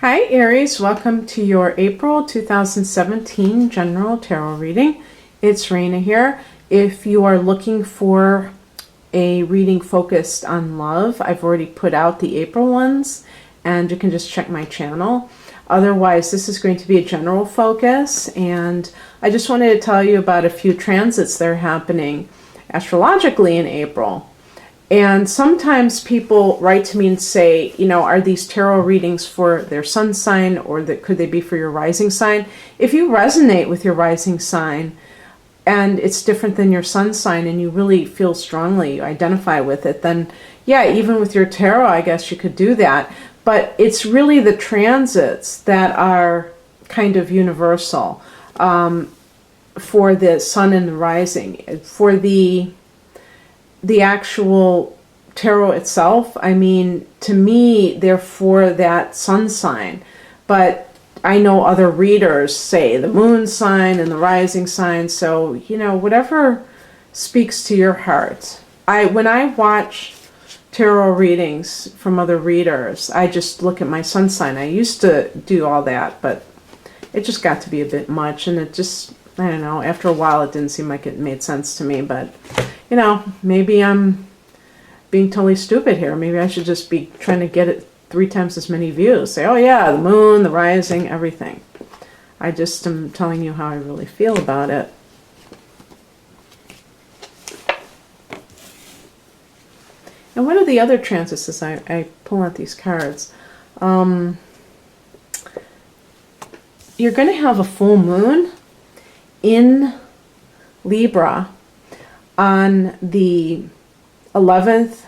Hi Aries, welcome to your April 2017 general tarot reading. It's Raina here. If you are looking for a reading focused on love, I've already put out the April ones and you can just check my channel. Otherwise, this is going to be a general focus, and I just wanted to tell you about a few transits that are happening astrologically in April. And sometimes people write to me and say, are these tarot readings for their sun sign, or could they be for your rising sign? If you resonate with your rising sign and it's different than your sun sign and you really feel strongly, you identify with it, then yeah, even with your tarot, I guess you could do that. But it's really the transits that are kind of universal for the sun and the rising. For the actual tarot itself, I mean, to me, they're for that sun sign. But I know other readers say the moon sign and the rising sign. So, whatever speaks to your heart. When I watch tarot readings from other readers, I just look at my sun sign. I used to do all that, but it just got to be a bit much. And it just, I don't know, after a while it didn't seem like it made sense to me. But maybe I'm being totally stupid here. Maybe I should just be trying to get it 3 times as many views. Say, oh yeah, the moon, the rising, everything. I just am telling you how I really feel about it. And what are the other transits as I pull out these cards? You're going to have a full moon in Libra on the 11th,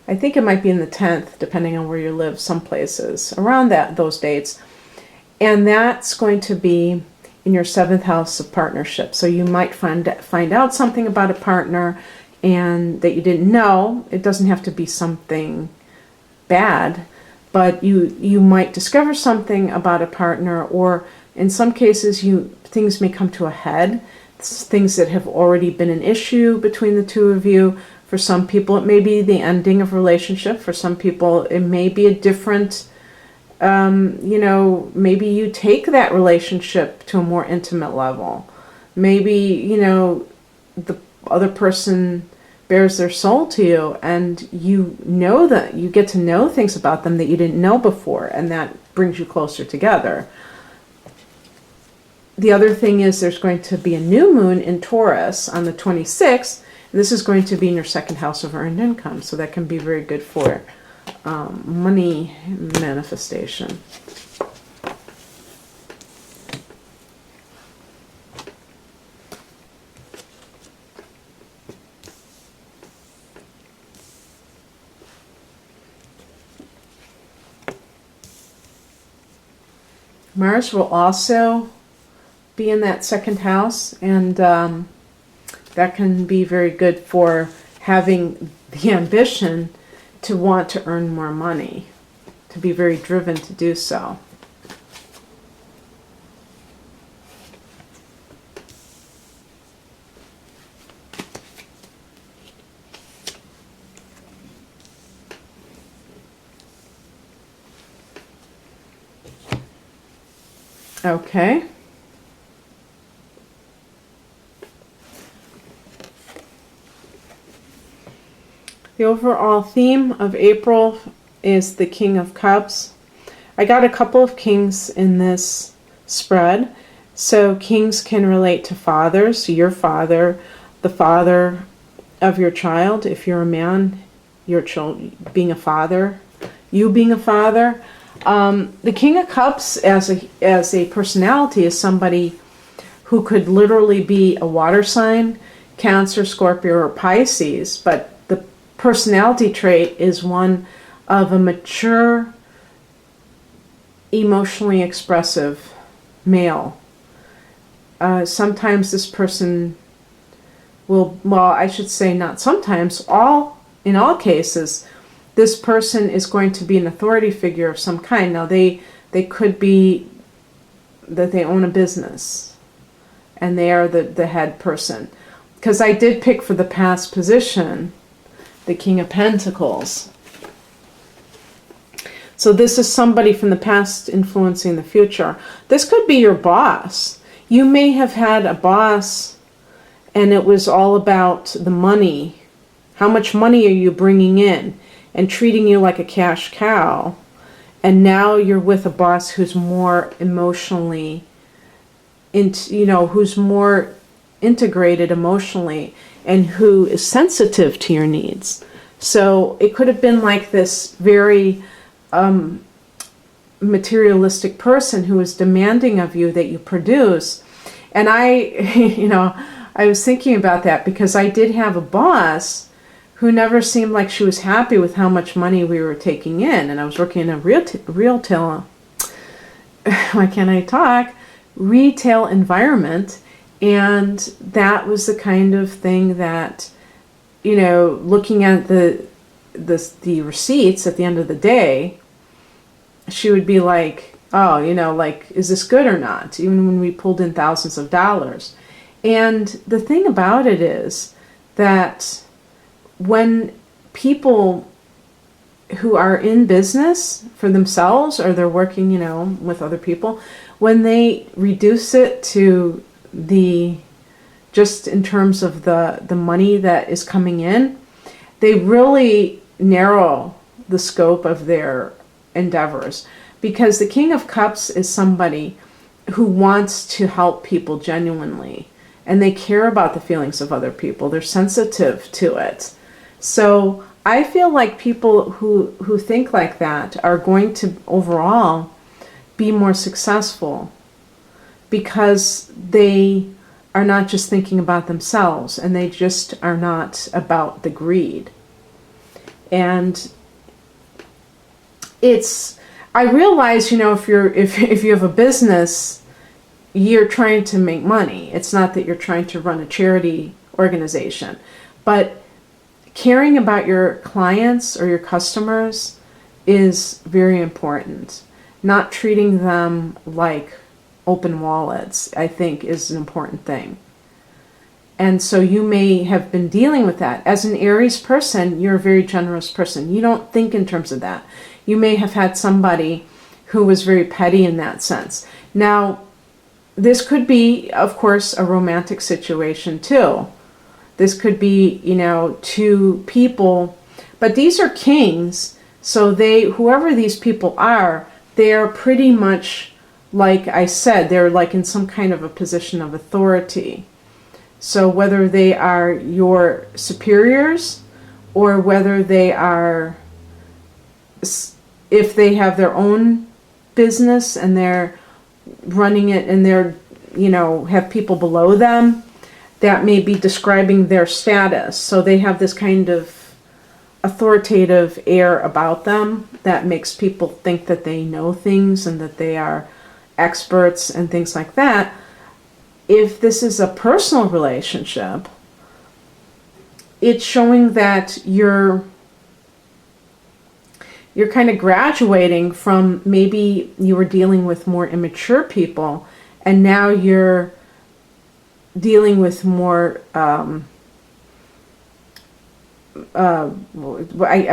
I think it might be in the 10th, depending on where you live, some places, around those dates. And that's going to be in your 7th house of partnership. So you might find out something about a partner and that you didn't know. It doesn't have to be something bad, but you might discover something about a partner, or in some cases things may come to a head. Things that have already been an issue between the two of you. For some people, it may be the ending of a relationship. For some people, it may be a different, maybe you take that relationship to a more intimate level. Maybe, the other person bears their soul to you, and you know that you get to know things about them that you didn't know before, and that brings you closer together. The other thing is there's going to be a new moon in Taurus on the 26th. This is going to be in your 2nd house of earned income, so that can be very good for money manifestation. Mars will also be in that 2nd house, and that can be very good for having the ambition to want to earn more money, to be very driven to do so. Okay. The overall theme of April is the King of Cups. I got a couple of kings in this spread. So kings can relate to fathers, your father, the father of your child. If you're a man, your child being a father, you being a father. The King of Cups as a personality is somebody who could literally be a water sign, Cancer, Scorpio, or Pisces, but personality trait is one of a mature, emotionally expressive male. Sometimes this person will, well, I should say not sometimes, in all cases, this person is going to be an authority figure of some kind. Now they could be that they own a business and they are the head person. Because I did pick for the past position the King of Pentacles. So this is somebody from the past influencing the future. This could be your boss. You may have had a boss and it was all about the money. How much money are you bringing in? And treating you like a cash cow. And now you're with a boss who's more emotionally, who's more integrated emotionally and who is sensitive to your needs. So it could have been like this very materialistic person who is demanding of you that you produce. And I was thinking about that because I did have a boss who never seemed like she was happy with how much money we were taking in. And I was working in a retail environment. And that was the kind of thing that, looking at the receipts at the end of the day, she would be like, oh, is this good or not? Even when we pulled in thousands of dollars. And the thing about it is that when people who are in business for themselves or they're working, with other people, when they reduce it to just in terms of the money that is coming in, they really narrow the scope of their endeavors. Because the King of Cups is somebody who wants to help people genuinely. And they care about the feelings of other people. They're sensitive to it. So I feel like people who think like that are going to overall be more successful because they are not just thinking about themselves and they just are not about the greed. And I realize, if you have a business, you're trying to make money. It's not that you're trying to run a charity organization. But caring about your clients or your customers is very important. Not treating them like open wallets, I think, is an important thing. And so you may have been dealing with that. As an Aries person, you're a very generous person. You don't think in terms of that. You may have had somebody who was very petty in that sense. Now, this could be, of course, a romantic situation too. This could be, two people, but these are kings, so whoever these people are, they are pretty much, like I said, they're like in some kind of a position of authority. So whether they are your superiors or whether they are, if they have their own business and they're running it and they're, have people below them, that may be describing their status. So they have this kind of authoritative air about them that makes people think that they know things and that they are experts and things like that. If this is a personal relationship, it's showing that you're kind of graduating from, maybe you were dealing with more immature people and now you're dealing with more, I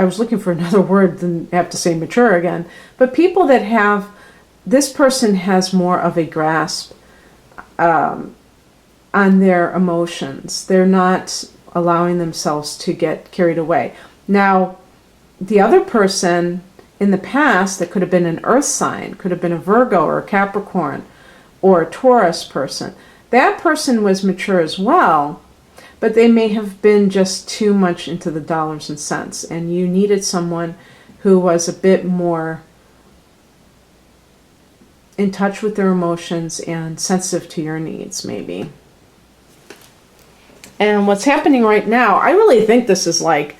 was looking for another word than have to say mature again, but people that have, this person has more of a grasp on their emotions. They're not allowing themselves to get carried away. Now, the other person in the past, that could have been an earth sign, could have been a Virgo or a Capricorn or a Taurus person. That person was mature as well, but they may have been just too much into the dollars and cents, and you needed someone who was a bit more in touch with their emotions and sensitive to your needs, maybe. And what's happening right now, I really think this is like,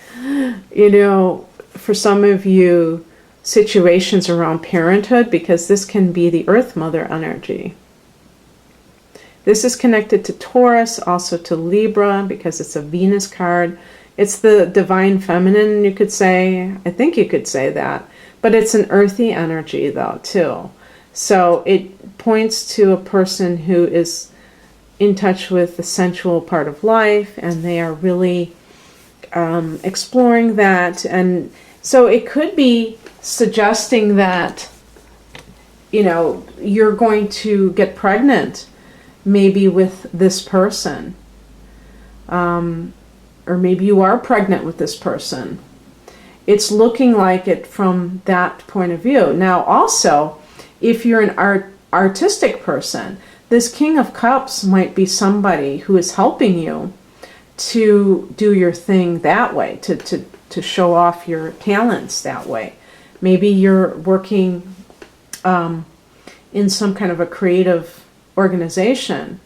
for some of you, situations around parenthood, because this can be the Earth Mother energy. This is connected to Taurus, also to Libra, because it's a Venus card. It's the divine feminine, you could say. I think you could say that. But it's an earthy energy, though, too. So it points to a person who is in touch with the sensual part of life, and they are really exploring that. And So it could be suggesting that, you know, you're going to get pregnant maybe with this person. Or maybe you are pregnant with this person. It's looking like it from that point of view. Now also, if you're an artistic person, this King of Cups might be somebody who is helping you to do your thing that way, to show off your talents that way. Maybe you're working in some kind of a creative organization,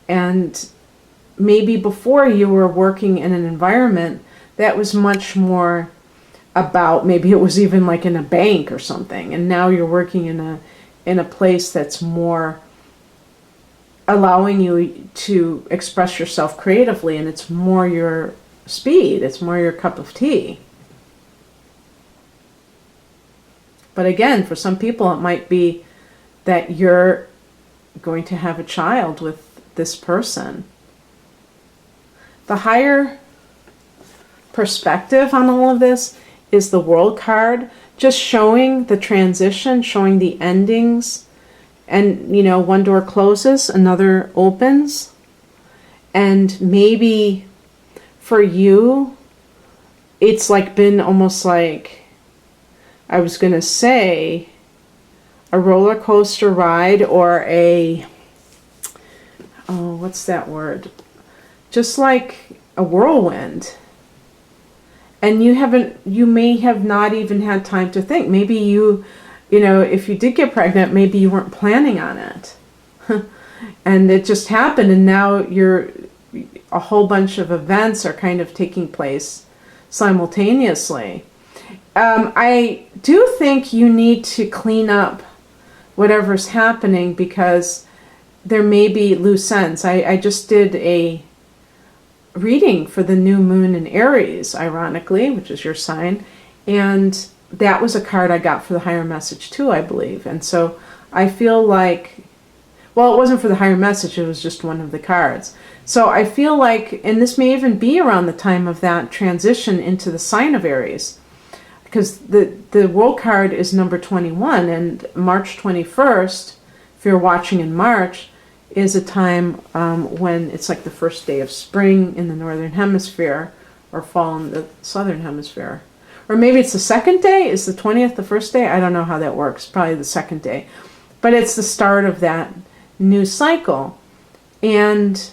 and maybe before you were working in an environment that was much more about, maybe it was even like in a bank or something, and now you're working in a place that's more allowing you to express yourself creatively, and it's more your speed, it's more your cup of tea. But again, for some people it might be that you're going to have a child with this person. The higher perspective on all of this is the World card, just showing the transition, showing the endings. And, you know, one door closes, another opens. And maybe for you, it's like been almost like, I was going to say, a roller coaster ride, or what's that word? Just like a whirlwind. And you may have not even had time to think. Maybe you know, if you did get pregnant, maybe you weren't planning on it. And it just happened, and now a whole bunch of events are kind of taking place simultaneously. I do think you need to clean up whatever's happening, because there may be loose ends. I just did a reading for the new moon in Aries, ironically, which is your sign, and that was a card I got for the higher message too, I believe. And so I feel like, well, it wasn't for the higher message, it was just one of the cards. So I feel like, and this may even be around the time of that transition into the sign of Aries, because the World card is number 21, and March 21st, if you're watching in March, is a time when it's like the first day of spring in the northern hemisphere, or fall in the southern hemisphere. Or maybe it's the second day. Is the 20th the first day? I don't know how that works. Probably the second day. But it's the start of that new cycle. And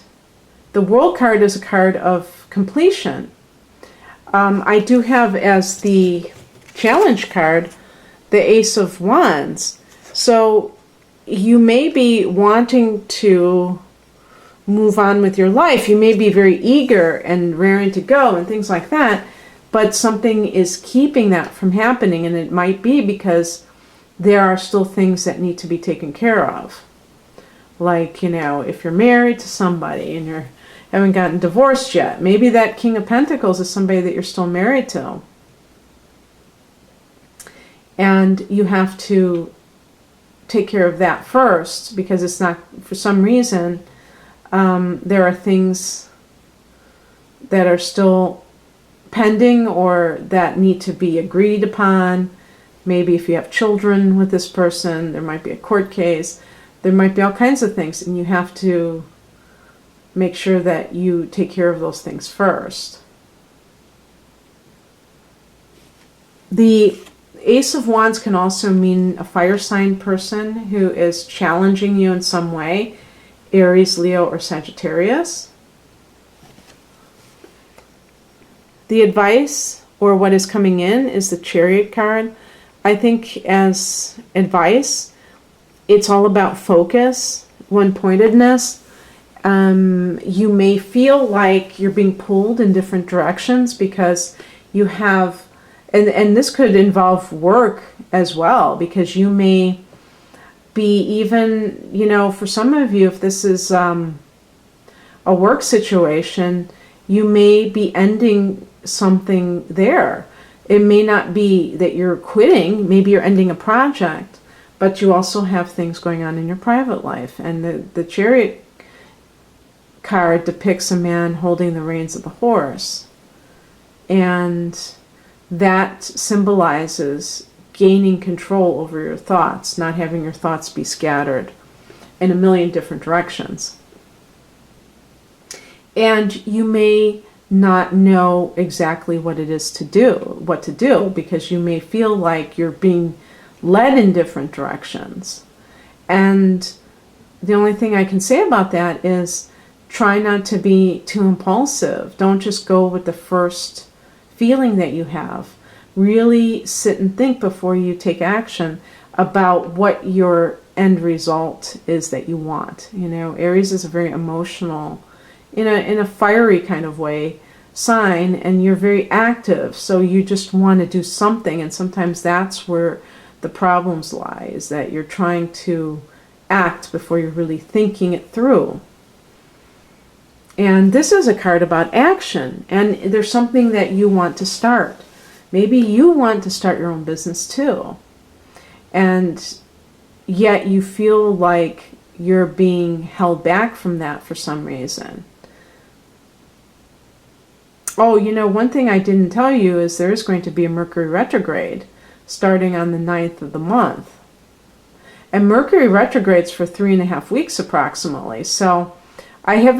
the World card is a card of completion. I do have as the challenge card the Ace of Wands. So you may be wanting to move on with your life. You may be very eager and raring to go and things like that, but something is keeping that from happening, and it might be because there are still things that need to be taken care of. Like, you know, if you're married to somebody and you haven't gotten divorced yet, maybe that King of Pentacles is somebody that you're still married to. And you have to take care of that first, because it's not, for some reason, there are things that are still pending or that need to be agreed upon. Maybe if you have children with this person, there might be a court case. There might be all kinds of things, and you have to make sure that you take care of those things first. The Ace of Wands can also mean a fire sign person who is challenging you in some way, Aries, Leo, or Sagittarius. The advice, or what is coming in, is the Chariot card. I think as advice, it's all about focus, one-pointedness. You may feel like you're being pulled in different directions because you have, and this could involve work as well, because you may be even, you know, for some of you, if this is a work situation, you may be ending something there. It may not be that you're quitting, maybe you're ending a project, but you also have things going on in your private life. And the Chariot card depicts a man holding the reins of the horse. And that symbolizes gaining control over your thoughts, not having your thoughts be scattered in a million different directions. And you may not know exactly what it is to do, because you may feel like you're being led in different directions. And the only thing I can say about that is try not to be too impulsive. Don't just go with the first feeling that you have. Really sit and think before you take action about what your end result is that you want. You know, Aries is a very emotional, in a fiery kind of way, sign, and you're very active, so you just want to do something, and sometimes that's where the problems lie, is that you're trying to act before you're really thinking it through. And this is a card about action, and there's something that you want to start. Maybe you want to start your own business too, and yet you feel like you're being held back from that for some reason. Oh, you know, one thing I didn't tell you is there is going to be a Mercury retrograde starting on the 9th of the month. And Mercury retrogrades for 3.5 weeks approximately. So I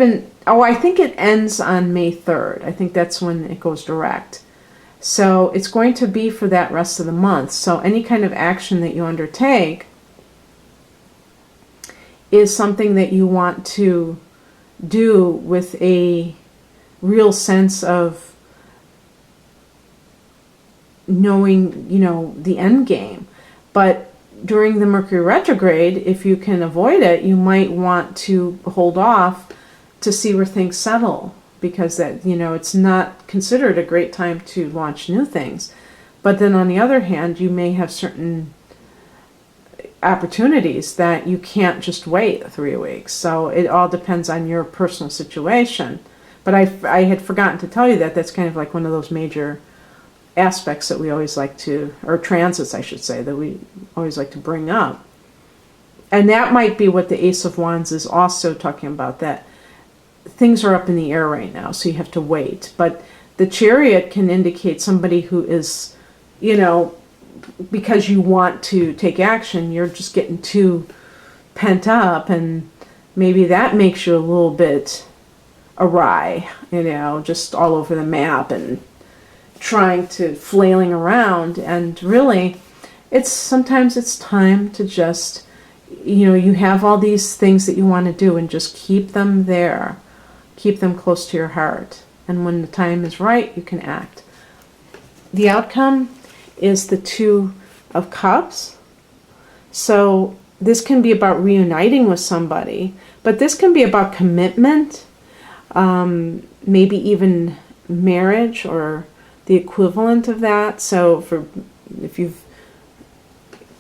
think it ends on May 3rd. I think that's when it goes direct. So it's going to be for that rest of the month. So any kind of action that you undertake is something that you want to do with a real sense of knowing, you know, the end game. But during the Mercury retrograde, if you can avoid it, you might want to hold off to see where things settle, because that, you know, it's not considered a great time to launch new things. But then on the other hand, you may have certain opportunities that you can't just wait 3 weeks. So it all depends on your personal situation. But I had forgotten to tell you that that's kind of like one of those major aspects that we always like to, or transits I should say, that we always like to bring up. And that might be what the Ace of Wands is also talking about, that things are up in the air right now, so you have to wait. But the Chariot can indicate somebody who is, you know, because you want to take action, you're just getting too pent up, and maybe that makes you a little bit awry, you know, just all over the map and flailing around. And really, sometimes it's time to just, you know, you have all these things that you want to do, and just keep them there, keep them close to your heart, and when the time is right, you can act. The outcome is the Two of Cups. So this can be about reuniting with somebody, but this can be about commitment, maybe even marriage or the equivalent of that. So if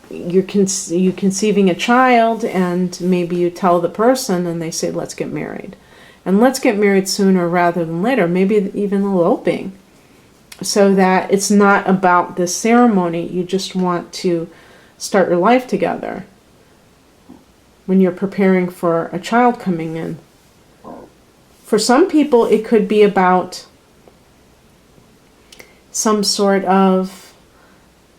you're conceiving a child, and maybe you tell the person and they say, let's get married. And let's get married sooner rather than later, maybe even eloping, so that it's not about this ceremony. You just want to start your life together when you're preparing for a child coming in. For some people, it could be about some sort of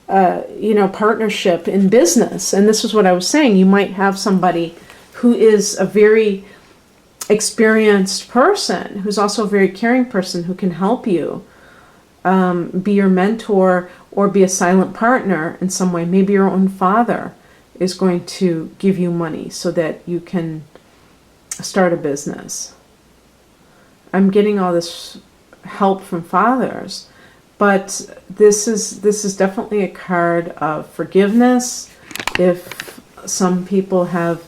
partnership in business. And this is what I was saying. You might have somebody who is a very experienced person, who's also a very caring person, who can help you, be your mentor or be a silent partner in some way. Maybe your own father is going to give you money so that you can start a business. I'm getting all this help from fathers, but this is definitely a card of forgiveness. If some people have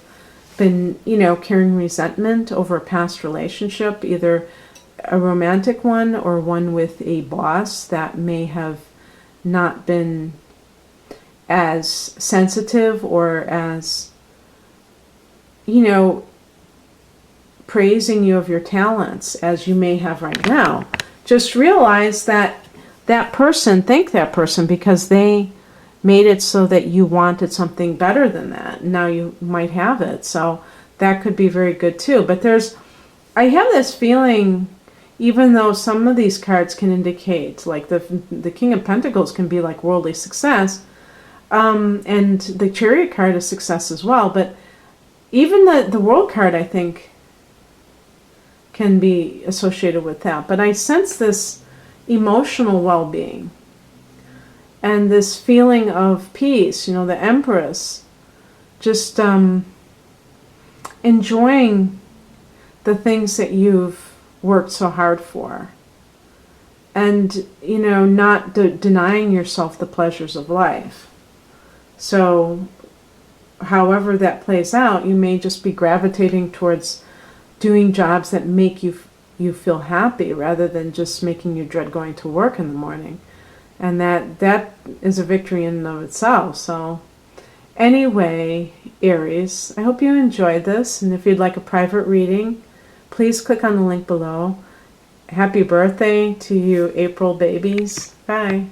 been, carrying resentment over a past relationship, either a romantic one or one with a boss that may have not been as sensitive or as, praising you of your talents as you may have right now, just realize that thank that person, because they made it so that you wanted something better than that. Now you might have it. So that could be very good too. But I have this feeling, even though some of these cards can indicate, like the King of Pentacles can be like worldly success, and the Chariot card is success as well, but even the World card, I think, can be associated with that. But I sense this emotional well-being and this feeling of peace, you know, the Empress, just enjoying the things that you've worked so hard for. And, you know, not denying yourself the pleasures of life. So, however that plays out, you may just be gravitating towards doing jobs that make you feel happy rather than just making you dread going to work in the morning. And that is a victory in and of itself. So anyway, Aries, I hope you enjoyed this. And if you'd like a private reading, please click on the link below. Happy birthday to you, April babies. Bye.